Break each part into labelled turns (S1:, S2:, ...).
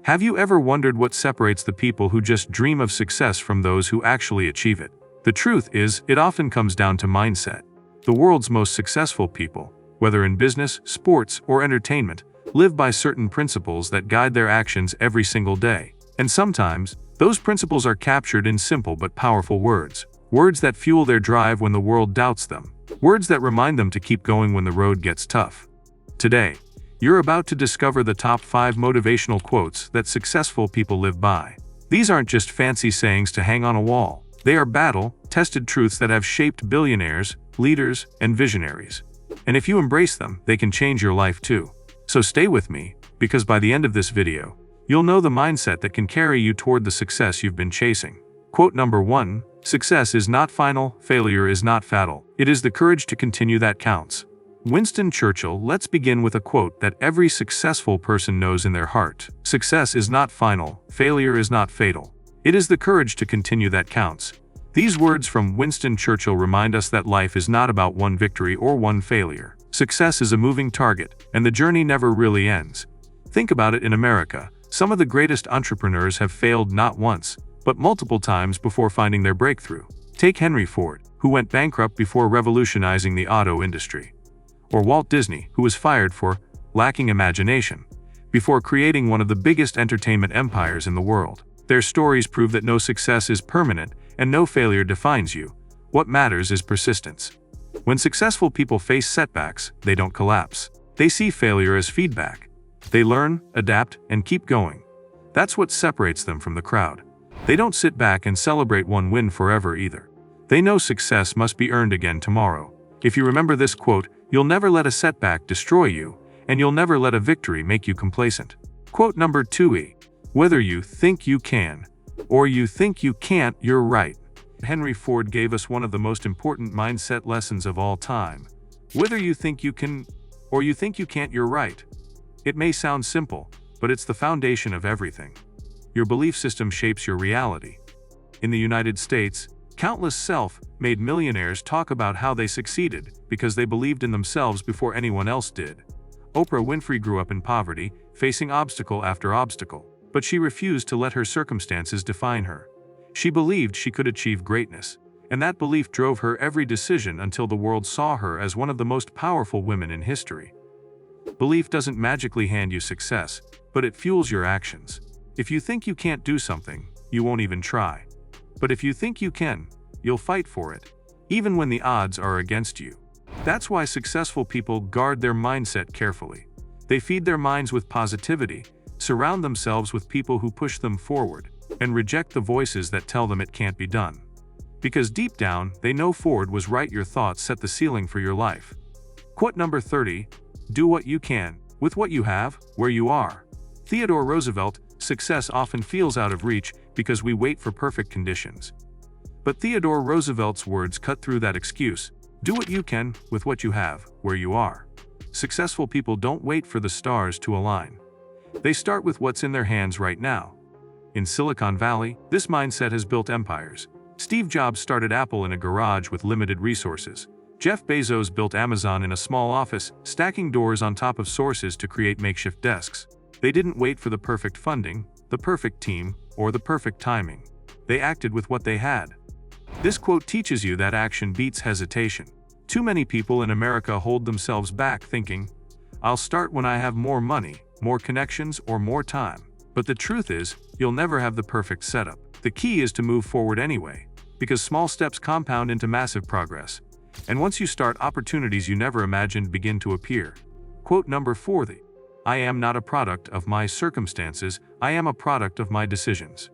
S1: Have you ever wondered what separates the people who just dream of success from those who actually achieve it? The truth is, it often comes down to mindset. The world's most successful people, whether in business, sports, or entertainment, live by certain principles that guide their actions every single day. And sometimes, those principles are captured in simple but powerful words. Words that fuel their drive when the world doubts them. Words that remind them to keep going when the road gets tough. Today, you're about to discover the top 5 motivational quotes that successful people live by. These aren't just fancy sayings to hang on a wall. They are battle-tested truths that have shaped billionaires, leaders, and visionaries. And if you embrace them, they can change your life too. So stay with me, because by the end of this video, you'll know the mindset that can carry you toward the success you've been chasing. Quote number 1, "Success is not final, failure is not fatal. It is the courage to continue that counts." Winston Churchill. Let's begin with a quote that every successful person knows in their heart. Success is not final, failure is not fatal. It is the courage to continue that counts. These words from Winston Churchill remind us that life is not about one victory or one failure. Success is a moving target, and the journey never really ends. Think about it. In America, some of the greatest entrepreneurs have failed not once, but multiple times before finding their breakthrough. Take Henry Ford, who went bankrupt before revolutionizing the auto industry. Or Walt Disney, who was fired for lacking imagination, before creating one of the biggest entertainment empires in the world. Their stories prove that no success is permanent and no failure defines you. What matters is persistence. When successful people face setbacks, they don't collapse. They see failure as feedback. They learn, adapt, and keep going. That's what separates them from the crowd. They don't sit back and celebrate one win forever either. They know success must be earned again tomorrow. If you remember this quote, you'll never let a setback destroy you, and you'll never let a victory make you complacent. Quote number 2, "Whether you think you can, or you think you can't, you're right." Henry Ford gave us one of the most important mindset lessons of all time. Whether you think you can, or you think you can't, you're right. It may sound simple, but it's the foundation of everything. Your belief system shapes your reality. In the United States, countless self-made millionaires talk about how they succeeded because they believed in themselves before anyone else did. Oprah Winfrey grew up in poverty, facing obstacle after obstacle, but she refused to let her circumstances define her. She believed she could achieve greatness, and that belief drove her every decision until the world saw her as one of the most powerful women in history. Belief doesn't magically hand you success, but it fuels your actions. If you think you can't do something, you won't even try. But if you think you can, you'll fight for it, even when the odds are against you. That's why successful people guard their mindset carefully. They feed their minds with positivity, surround themselves with people who push them forward, and reject the voices that tell them it can't be done. Because deep down, they know Ford was right. Your thoughts set the ceiling for your life. Quote number 30, "Do what you can, with what you have, where you are." Theodore Roosevelt. Success often feels out of reach because we wait for perfect conditions. But Theodore Roosevelt's words cut through that excuse. Do what you can, with what you have, where you are. Successful people don't wait for the stars to align. They start with what's in their hands right now. In Silicon Valley, this mindset has built empires. Steve Jobs started Apple in a garage with limited resources. Jeff Bezos built Amazon in a small office, stacking doors on top of sources to create makeshift desks. They didn't wait for the perfect funding, the perfect team, or the perfect timing. They acted with what they had. This quote teaches you that action beats hesitation. Too many people in America hold themselves back thinking, "I'll start when I have more money, more connections, or more time." But the truth is, you'll never have the perfect setup. The key is to move forward anyway, because small steps compound into massive progress. And once you start, opportunities you never imagined begin to appear. Quote number 40. "I am not a product of my circumstances, I am a product of my decisions."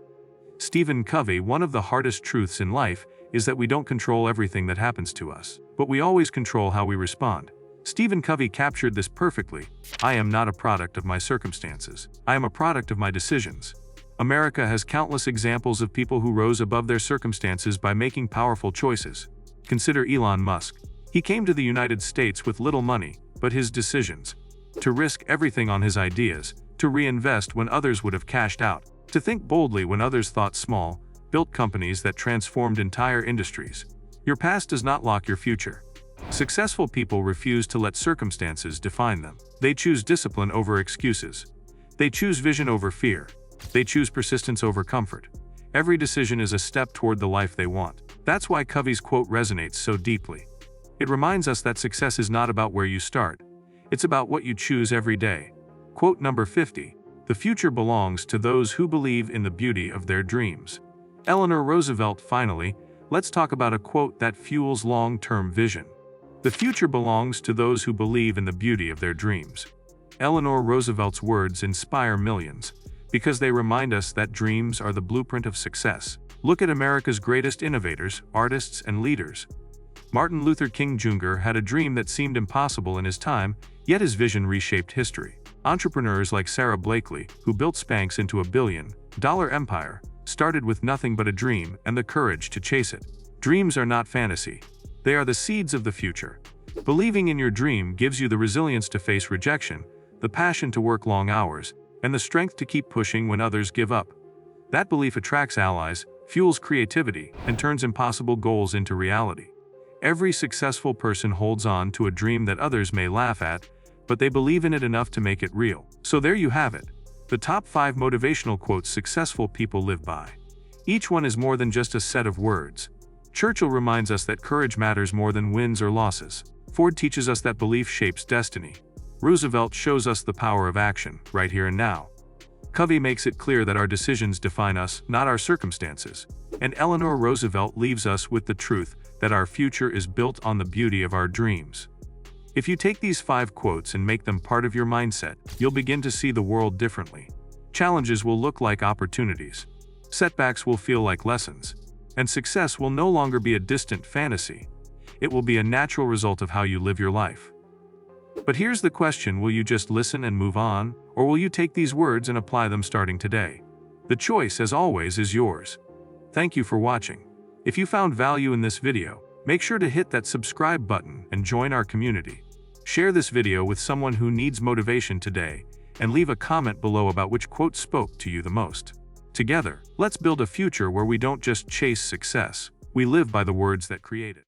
S1: Stephen Covey. One of the hardest truths in life is that we don't control everything that happens to us, but we always control how we respond. Stephen Covey captured this perfectly. "I am not a product of my circumstances, I am a product of my decisions." America has countless examples of people who rose above their circumstances by making powerful choices. Consider Elon Musk. He came to the United States with little money, but his decisions, to risk everything on his ideas, to reinvest when others would have cashed out, to think boldly when others thought small, built companies that transformed entire industries. Your past does not lock your future. Successful people refuse to let circumstances define them. They choose discipline over excuses. They choose vision over fear. They choose persistence over comfort. Every decision is a step toward the life they want. That's why Covey's quote resonates so deeply. It reminds us that success is not about where you start. It's about what you choose every day. Quote number 50. The future belongs to those who believe in the beauty of their dreams. Eleanor Roosevelt. Finally, let's talk about a quote that fuels long-term vision. The future belongs to those who believe in the beauty of their dreams. Eleanor Roosevelt's words inspire millions because they remind us that dreams are the blueprint of success. Look at America's greatest innovators, artists, and leaders. Martin Luther King Jr. had a dream that seemed impossible in his time, yet his vision reshaped history. Entrepreneurs like Sarah Blakely, who built Spanx into a billion-dollar empire, started with nothing but a dream and the courage to chase it. Dreams are not fantasy. They are the seeds of the future. Believing in your dream gives you the resilience to face rejection, the passion to work long hours, and the strength to keep pushing when others give up. That belief attracts allies, fuels creativity, and turns impossible goals into reality. Every successful person holds on to a dream that others may laugh at, but they believe in it enough to make it real. So there you have it. The top 5 motivational quotes successful people live by. Each one is more than just a set of words. Churchill reminds us that courage matters more than wins or losses. Ford teaches us that belief shapes destiny. Roosevelt shows us the power of action, right here and now. Covey makes it clear that our decisions define us, not our circumstances. And Eleanor Roosevelt leaves us with the truth that our future is built on the beauty of our dreams. If you take these 5 quotes and make them part of your mindset, you'll begin to see the world differently. Challenges will look like opportunities. Setbacks will feel like lessons. And success will no longer be a distant fantasy. It will be a natural result of how you live your life. But here's the question: will you just listen and move on, or will you take these words and apply them starting today? The choice, as always, is yours. Thank you for watching. If you found value in this video, make sure to hit that subscribe button and join our community. Share this video with someone who needs motivation today, and leave a comment below about which quote spoke to you the most. Together, let's build a future where we don't just chase success, we live by the words that create it.